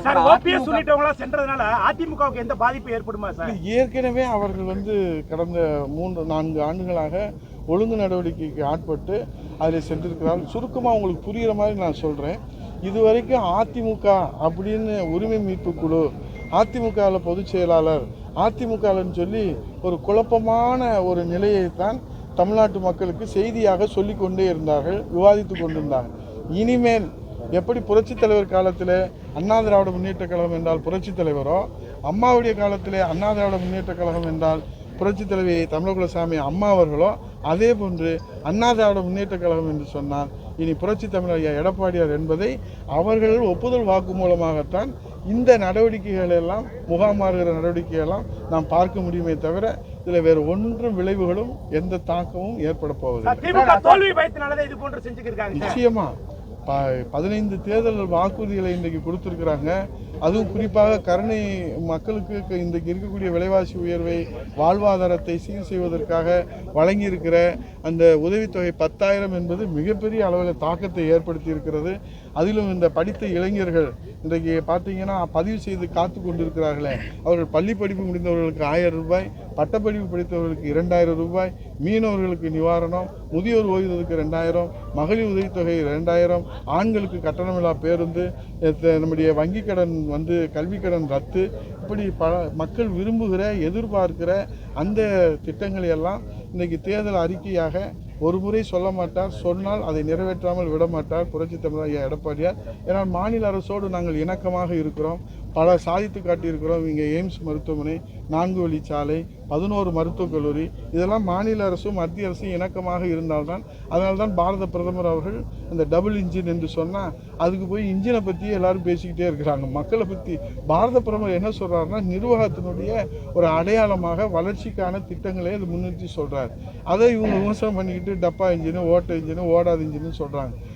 Sir OPS உள்ளிட்டவங்களா சென்றதுனால அதிமுகவுக்கு எந்த பாதிப்பு ஏற்படுமா சார்? ஏற்கனவே அவர்கள் கடந்த 3-4 ஆண்டுகளாக ஒழுங்கு நடவடிக்கைக்கு ஆட்பட்டு அதில் சென்றிருக்கிறார்கள். சுருக்கமாக உங்களுக்கு புரிகிற மாதிரி நான் சொல்கிறேன். இதுவரைக்கும் அதிமுக அப்படின்னு உரிமை மீட்பு குழு, அதிமுகவில் பொதுச் செயலாளர், அதிமுகன்னு சொல்லி ஒரு குழப்பமான ஒரு நிலையைத்தான் தமிழ்நாட்டு மக்களுக்கு செய்தியாக சொல்லிக் கொண்டே இருந்தார்கள், விவாதித்து கொண்டிருந்தார்கள். இனிமேல் எப்படி புரட்சித் தலைவர் காலத்தில் அண்ணா திராவிட முன்னேற்றக் கழகம் என்றால் புரட்சித் தலைவரோ, அம்மாவுடைய காலத்திலே அண்ணா திராவிட முன்னேற்றக் கழகம் என்றால் புரட்சித் தலைவி தமிழகுலசாமி அம்மா அவர்களோ, அதே போன்று அண்ணா திராவிட முன்னேற்றக் கழகம் என்று சொன்னால் இனி புரட்சி தமிழர் ஐயா எடப்பாடியார் என்பதை அவர்கள் ஒப்புதல் வாக்கு மூலமாகத்தான் இந்த நடவடிக்கைகள் எல்லாம், முகாம் மாறுகிற நடவடிக்கையெல்லாம் நாம் பார்க்க முடியுமே தவிர இதில் வேறு ஒன்றும் விளைவுகளும் எந்த தாக்கமும் ஏற்பட போவதில்லை. நிச்சயமா 15 தேர்தல் வாக்குறுதிகளை இன்றைக்கு கொடுத்துருக்குறாங்க. அதுவும் குறிப்பாக கருணை மக்களுக்கு இன்றைக்கு இருக்கக்கூடிய விலைவாசி உயர்வை, வாழ்வாதாரத்தை சீர் செய்வதற்காக வழங்கியிருக்கிற அந்த உதவித்தொகை 10,000 என்பது மிகப்பெரிய அளவில் தாக்கத்தை ஏற்படுத்தி இருக்கிறது. அதிலும் இந்த படித்த இளைஞர்கள் இன்றைக்கு பார்த்தீங்கன்னா பதிவு செய்து காத்து கொண்டிருக்கிறார்களே, அவர்கள் பள்ளி படிப்பு முடிந்தவர்களுக்கு 1000 ரூபாய், பட்டப்படிப்பு படித்தவர்களுக்கு 2000 ரூபாய், மீனவர்களுக்கு நிவாரணம், முதியோர் ஓய்வூதியத்துக்கு 2000, மகளிர் உதவித்தொகை 2000, ஆண்களுக்கு கட்டணமில்லா பேருந்து, நம்முடைய வங்கி கடன் கல்வி கடன் ரத்து, இப்படி பல மக்கள் விரும்புகிற எதிர்பார்க்கிற அந்த திட்டங்களை எல்லாம் இன்றைக்கி தேர்தல் அறிக்கையாக ஒரு முறை சொல்ல மாட்டார், சொன்னால் அதை நிறைவேற்றாமல் விட மாட்டார் புரட்சி தமிழர் ஐயா எடப்பாடியார். ஏன்னால் மாநில அரசோடு நாங்கள் இணக்கமாக இருக்கிறோம், பல சாதித்து காட்டியிருக்கிறோம். இங்கே எய்ம்ஸ் மருத்துவமனை, 4 வழிச்சாலை, 11 மருத்துவக் கல்லூரி, இதெல்லாம் மாநில அரசும் மத்திய அரசும் இணக்கமாக இருந்தால்தான். அதனால்தான் பாரத பிரதமர் அவர்கள் அந்த டபுள் இன்ஜின் என்று சொன்னால் அதுக்கு போய் இன்ஜினை பற்றி எல்லாரும் பேசிக்கிட்டே இருக்கிறாங்க. மக்களை பற்றி பாரத பிரதமர் என்ன சொல்கிறாருன்னா, நிர்வாகத்தினுடைய ஒரு அடையாளமாக வளர்ச்சிக்கான திட்டங்களை அது முன்னிறுத்தி சொல்கிறார். அதை இவங்க விமர்சனம் பண்ணிக்கிட்டு டப்பா இன்ஜினு, ஓட்ட இன்ஜினு, ஓடாத இன்ஜின்னு சொல்கிறாங்க.